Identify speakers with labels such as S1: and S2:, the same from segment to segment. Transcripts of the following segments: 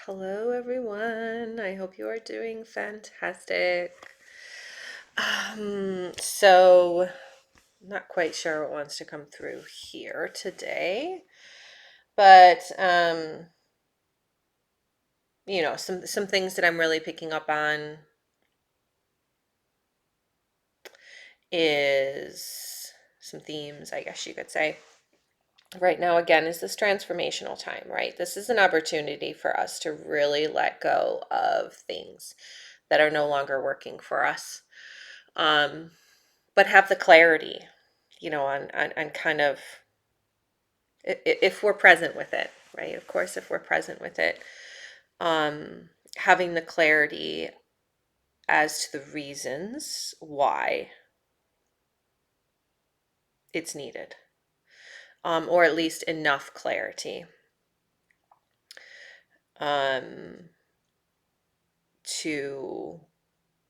S1: Hello, everyone. I hope you are doing fantastic. So not quite sure what wants to come through here today, but some things that I'm really picking up on is some themes, I guess you could say. Right now, again, is this transformational time, right? This is an opportunity for us to really let go of things that are no longer working for us. But have the clarity, on kind of if we're present with it, right? Of course, if we're present with it, having the clarity as to the reasons why it's needed, or at least enough clarity um, to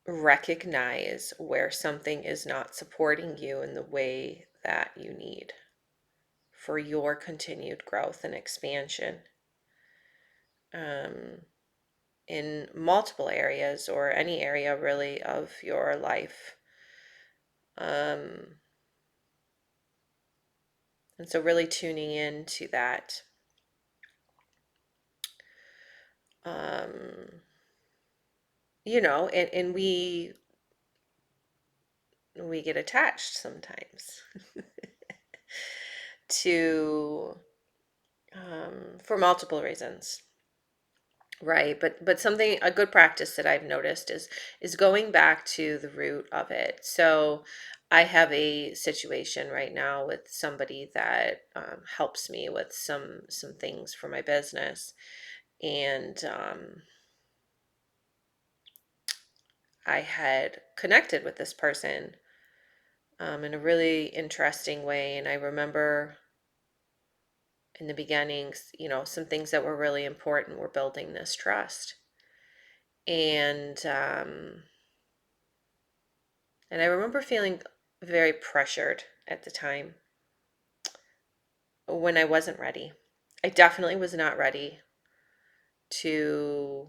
S1: recognize where something is not supporting you in the way that you need for your continued growth and expansion. In multiple areas or any area really of your life. Um, and so really tuning in to that. Um, and we get attached sometimes to for multiple reasons. Right, but something, a good practice that I've noticed is going back to the root of it. So I have a situation right now with somebody that helps me with some things for my business, and I had connected with this person in a really interesting way, and I remember in the beginnings, some things that were really important were building this trust, and I remember feeling very pressured at the time when I wasn't ready. I definitely was not ready to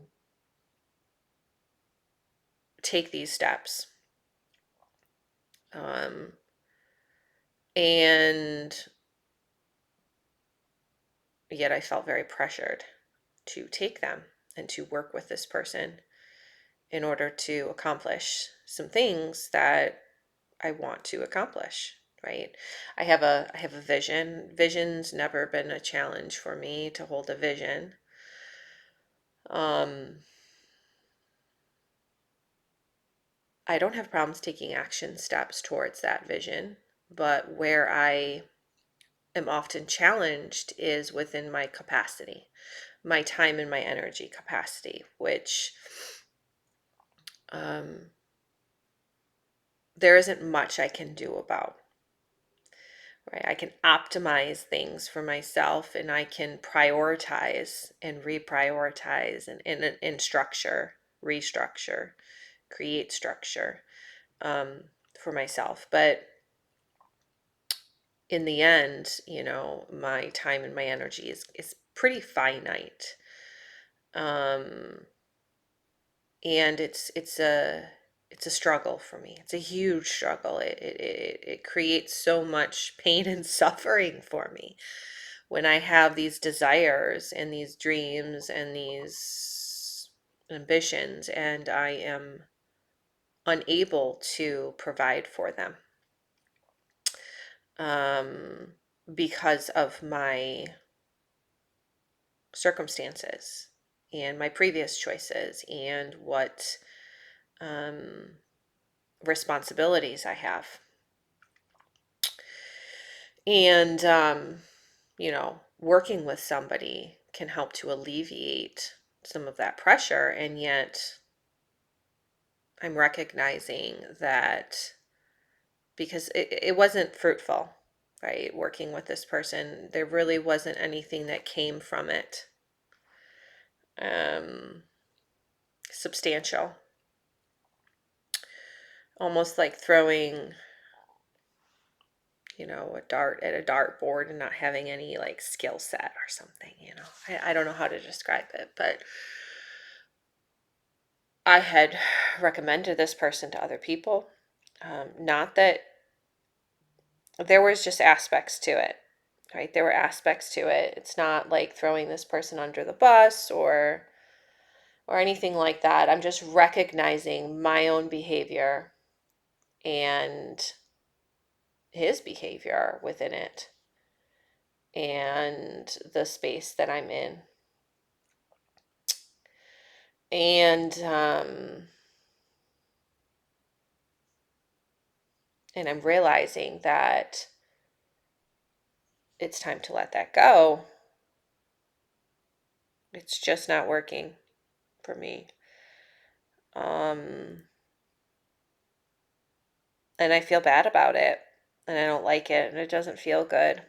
S1: take these steps. Um, and yet I felt very pressured to take them and to work with this person in order to accomplish some things that I want to accomplish. Right. I have a vision. Vision's never been a challenge for me to hold a vision. Um, I don't have problems taking action steps towards that vision, but where I am often challenged is within my capacity, my time and my energy capacity, which um, there isn't much I can do about. Right? I can optimize things for myself, and I can prioritize and reprioritize and structure, restructure, create structure for myself. But in the end, my time and my energy is pretty finite. Um, and it's a struggle for me. It's a huge struggle. It creates so much pain and suffering for me when I have these desires and these dreams and these ambitions, and I am unable to provide for them um, because of my circumstances and my previous choices and what um, responsibilities I have. And, working with somebody can help to alleviate some of that pressure. And yet, I'm recognizing that because it wasn't fruitful, right? Working with this person, there really wasn't anything that came from it um, substantial. Almost like throwing a dart at a dartboard and not having any like skill set or something. I don't know how to describe it, but I had recommended this person to other people. Not that there was just aspects to it, right? There were aspects to it. It's not like throwing this person under the bus or anything like that. I'm just recognizing my own behavior and his behavior within it and the space that I'm in. And and I'm realizing that it's time to let that go. It's just not working for me. Um, and I feel bad about it, and I don't like it, and it doesn't feel good.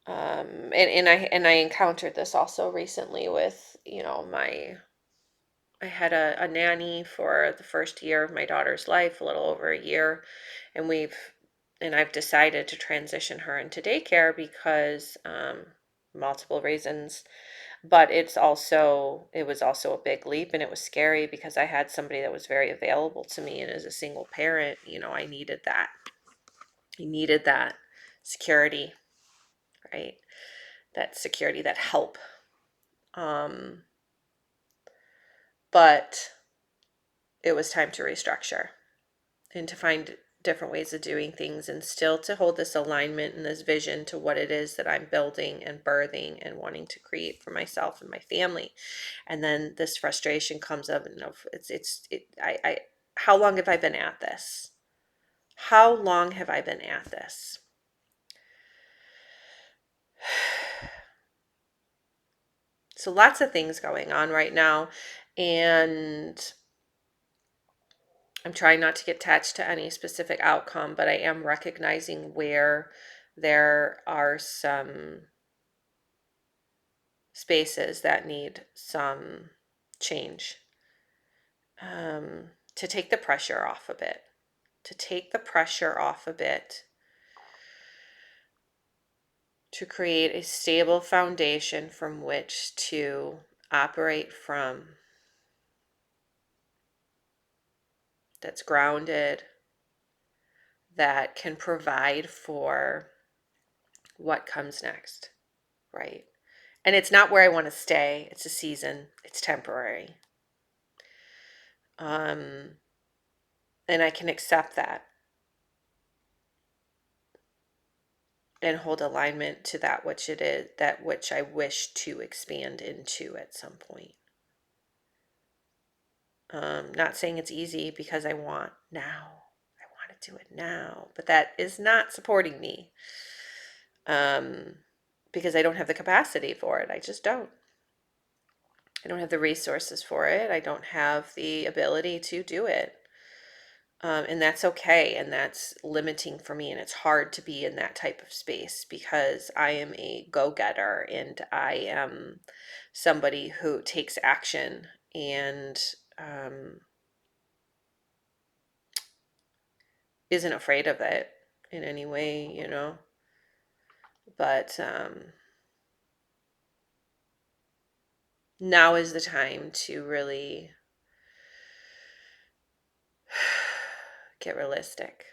S1: And I encountered this also recently with, I had a nanny for the first year of my daughter's life, a little over a year, and I've decided to transition her into daycare because multiple reasons. But it was also a big leap, and it was scary because I had somebody that was very available to me, and as a single parent, I needed that. I needed that security, right? That security, that help. Um, but it was time to restructure and to find different ways of doing things and still to hold this alignment and this vision to what it is that I'm building and birthing and wanting to create for myself and my family. And then this frustration comes up, and I how long have I been at this? How long have I been at this? So lots of things going on right now, and I'm trying not to get attached to any specific outcome, but I am recognizing where there are some spaces that need some change, to take the pressure off a bit, to take the pressure off a bit, to create a stable foundation from which to operate from, that's grounded, that can provide for what comes next, right? And it's not where I want to stay. It's a season. It's temporary. And I can accept that and hold alignment to that which it is, that which I wish to expand into at some point. Not saying it's easy because I want now. I want to do it now, but that is not supporting me. Because I don't have the capacity for it. I just don't. I don't have the resources for it. I don't have the ability to do it. And that's okay. And that's limiting for me. And it's hard to be in that type of space because I am a go-getter and I am somebody who takes action and isn't afraid of it in any way. But now is the time to really get realistic,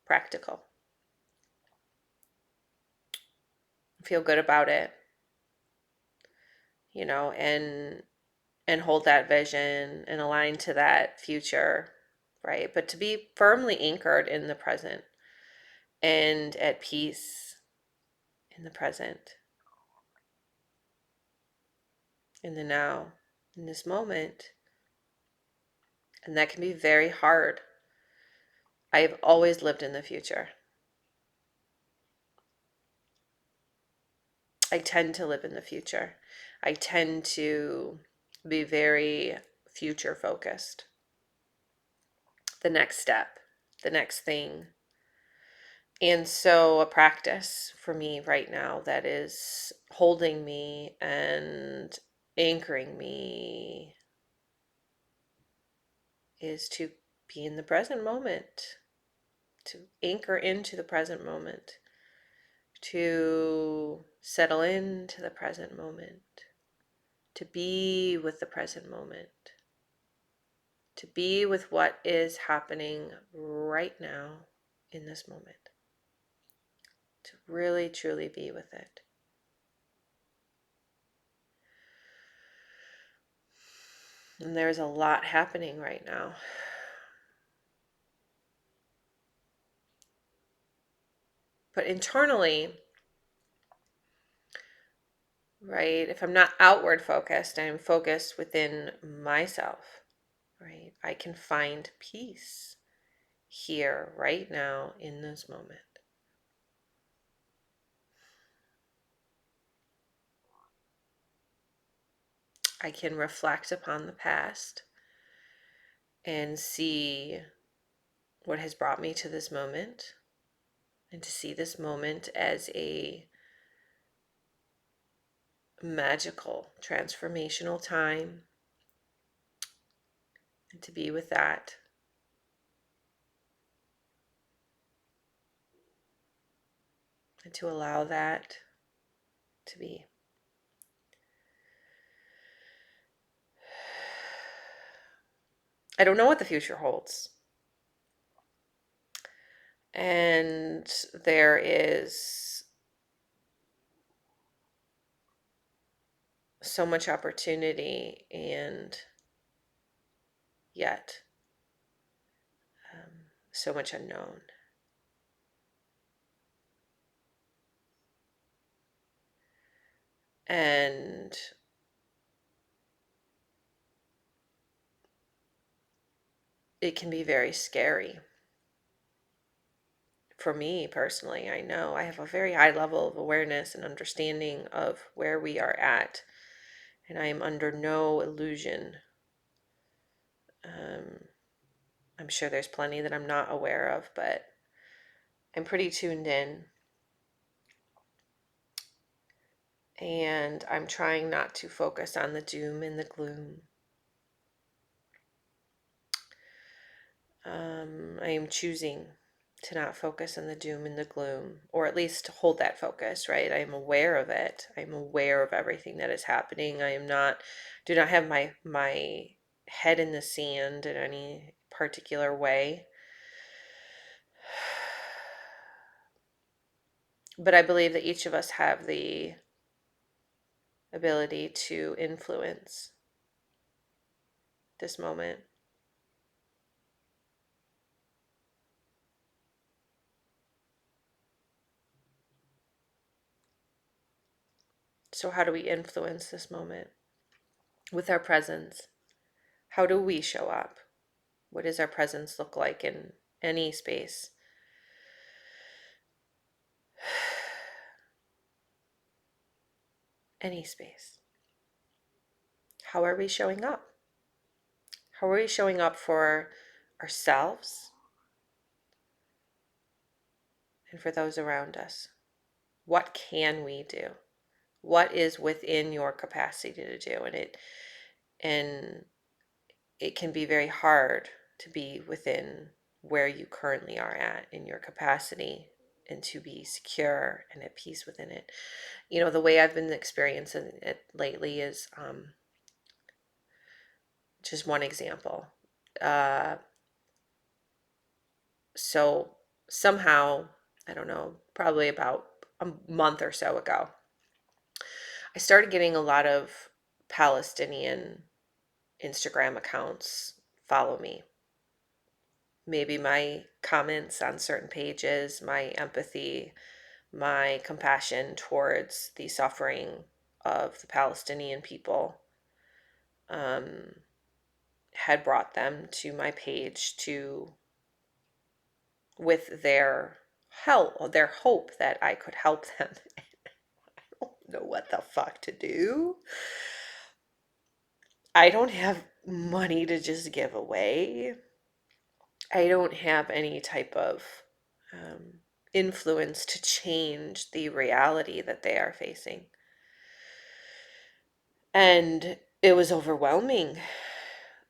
S1: practical, feel good about it, and hold that vision and align to that future, right? But to be firmly anchored in the present and at peace in the present, in the now, in this moment. And that can be very hard. I've always lived in the future. I tend to live in the future. I tend to be very future focused. The next step, the next thing. And so, a practice for me right now that is holding me and anchoring me is to be in the present moment, to anchor into the present moment, to settle into the present moment, to be with the present moment, to be with what is happening right now in this moment, to really truly be with it. And there's a lot happening right now. But internally, right, if I'm not outward focused, I'm focused within myself, right? I can find peace here, right now, in this moment. I can reflect upon the past and see what has brought me to this moment, and to see this moment as a magical, transformational time, and to be with that. And to allow that to be. I don't know what the future holds. And there is so much opportunity, and yet so much unknown. And it can be very scary. For me personally, I know I have a very high level of awareness and understanding of where we are at, and I am under no illusion. I'm sure there's plenty that I'm not aware of, but I'm pretty tuned in. And I'm trying not to focus on the doom and the gloom. I am choosing to not focus on the doom and the gloom, or at least to hold that focus, right? I am aware of it. I'm aware of everything that is happening. Do not have my head in the sand in any particular way. But I believe that each of us have the ability to influence this moment. So how do we influence this moment? With our presence. How do we show up? What does our presence look like in any space? Any space. How are we showing up? How are we showing up for ourselves and for those around us? What can we do? What is within your capacity to do? And it can be very hard to be within where you currently are at in your capacity, and to be secure and at peace within it. You know, the way I've been experiencing it lately is just one example. Uh, so somehow, I don't know, probably about a month or so ago, I started getting a lot of Palestinian Instagram accounts follow me. Maybe my comments on certain pages, my empathy, my compassion towards the suffering of the Palestinian people had brought them to my page to with their help, their hope that I could help them. I don't know what the fuck to do. I don't have money to just give away. I don't have any type of influence to change the reality that they are facing. And it was overwhelming.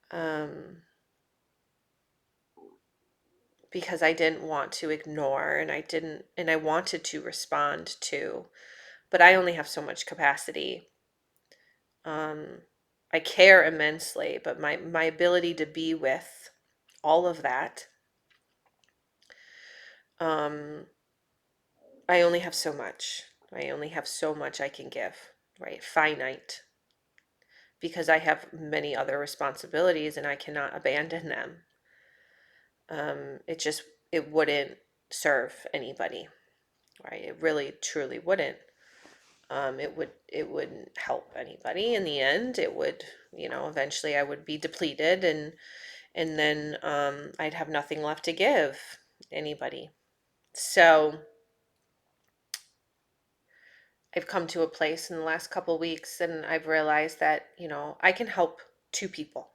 S1: Um, because I didn't want to ignore, and I wanted to respond to, but I only have so much capacity. Um, I care immensely, but my ability to be with all of that, um, I only have so much. I only have so much I can give, right? Finite, because I have many other responsibilities and I cannot abandon them. It just, it wouldn't serve anybody, right? It really truly wouldn't. It wouldn't help anybody in the end. It would, eventually I would be depleted, and then I'd have nothing left to give anybody. So I've come to a place in the last couple of weeks, and I've realized that, I can help two people.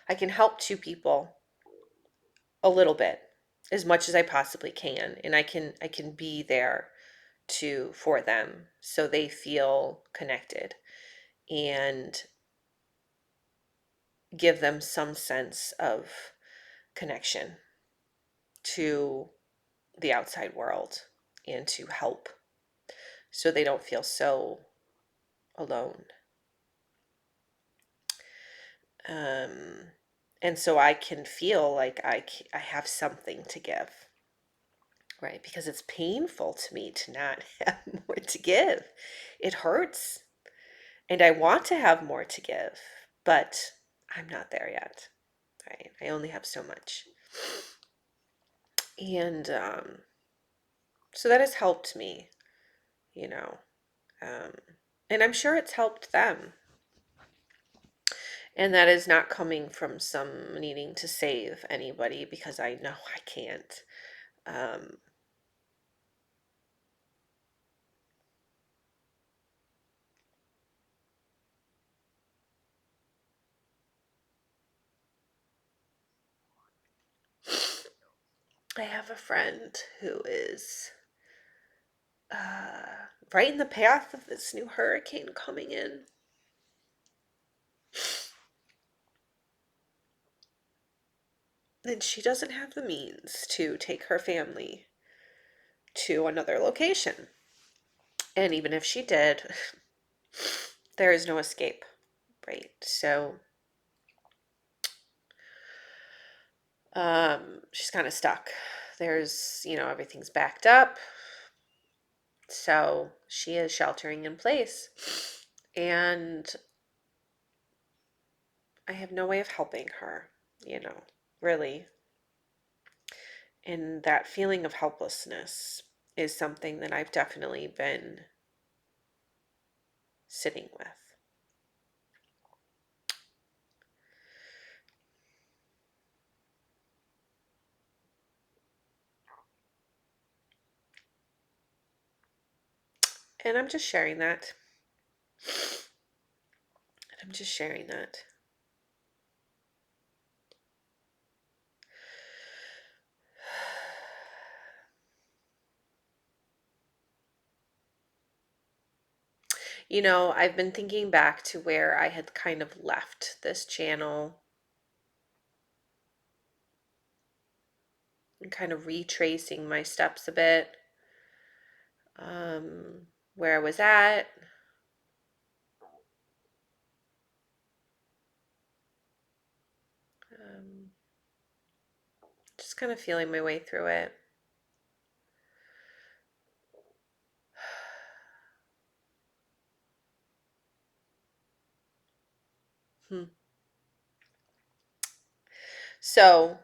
S1: I can help two people a little bit, as much as I possibly can, and I can be there to for them so they feel connected, and give them some sense of connection to the outside world, and to help so they don't feel so alone. Um, and so I can feel like I have something to give, right? Because it's painful to me to not have more to give. It hurts. And I want to have more to give, but I'm not there yet, right? I only have so much. And so that has helped me, you know. Um, and I'm sure it's helped them. And that is not coming from some needing to save anybody, because I know I can't. Um, I have a friend who is right in the path of this new hurricane coming in. And she doesn't have the means to take her family to another location. And even if she did, there is no escape, right? So she's kind of stuck. There's, everything's backed up. So she is sheltering in place. And I have no way of helping her, really. And that feeling of helplessness is something that I've definitely been sitting with. And I'm just sharing that. I'm just sharing that. I've been thinking back to where I had kind of left this channel, and kind of retracing my steps a bit, where I was at, um, just kind of feeling my way through it. Hmm. So,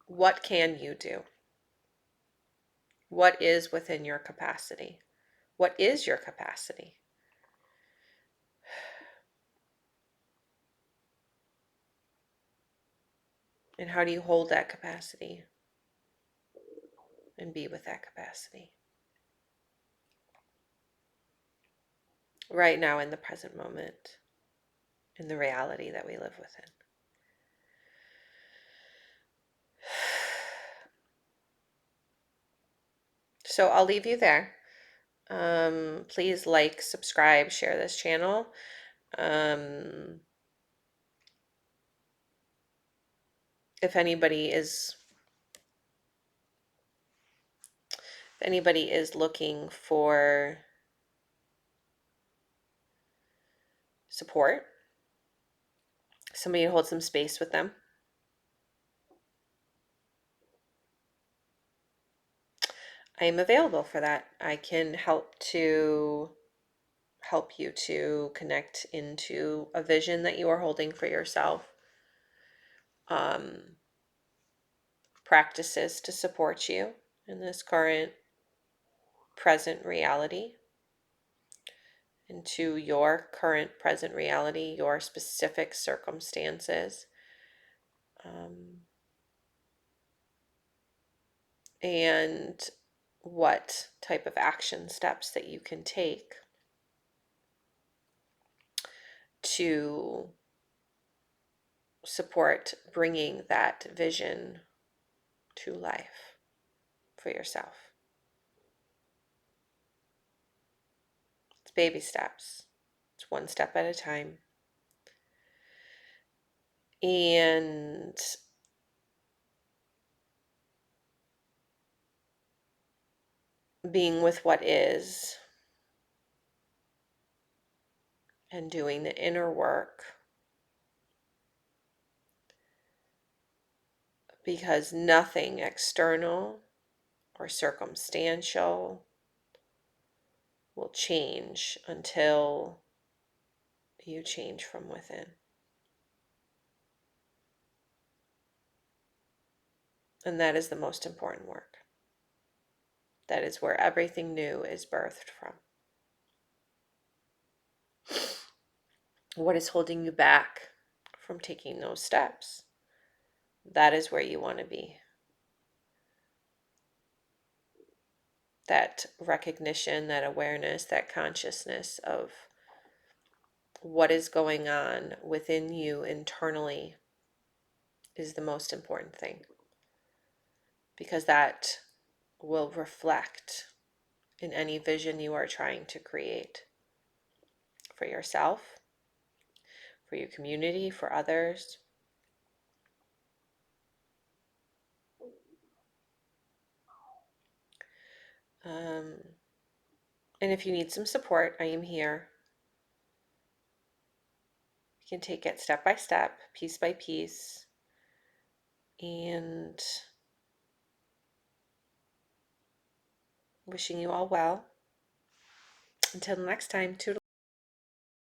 S1: what can you do? What is within your capacity? What is your capacity? And how do you hold that capacity and be with that capacity right now, in the present moment, in the reality that we live within? So I'll leave you there. Please like, subscribe, share this channel. Um, if anybody is looking for support, somebody to hold some space with them, I am available for that. I can help you to connect into a vision that you are holding for yourself. Practices to support you in this current present reality, into your current present reality, your specific circumstances, and what type of action steps that you can take to support bringing that vision to life for yourself. It's baby steps. It's one step at a time. And being with what is and doing the inner work, because nothing external or circumstantial will change until you change from within. And that is the most important work. That is where everything new is birthed from. What is holding you back from taking those steps? That is where you want to be. That recognition, that awareness, that consciousness of what is going on within you internally is the most important thing, because that will reflect in any vision you are trying to create for yourself, for your community, for others. And if you need some support, I am here. You can take it step by step, piece by piece. And wishing you all well. Until next time, toodles.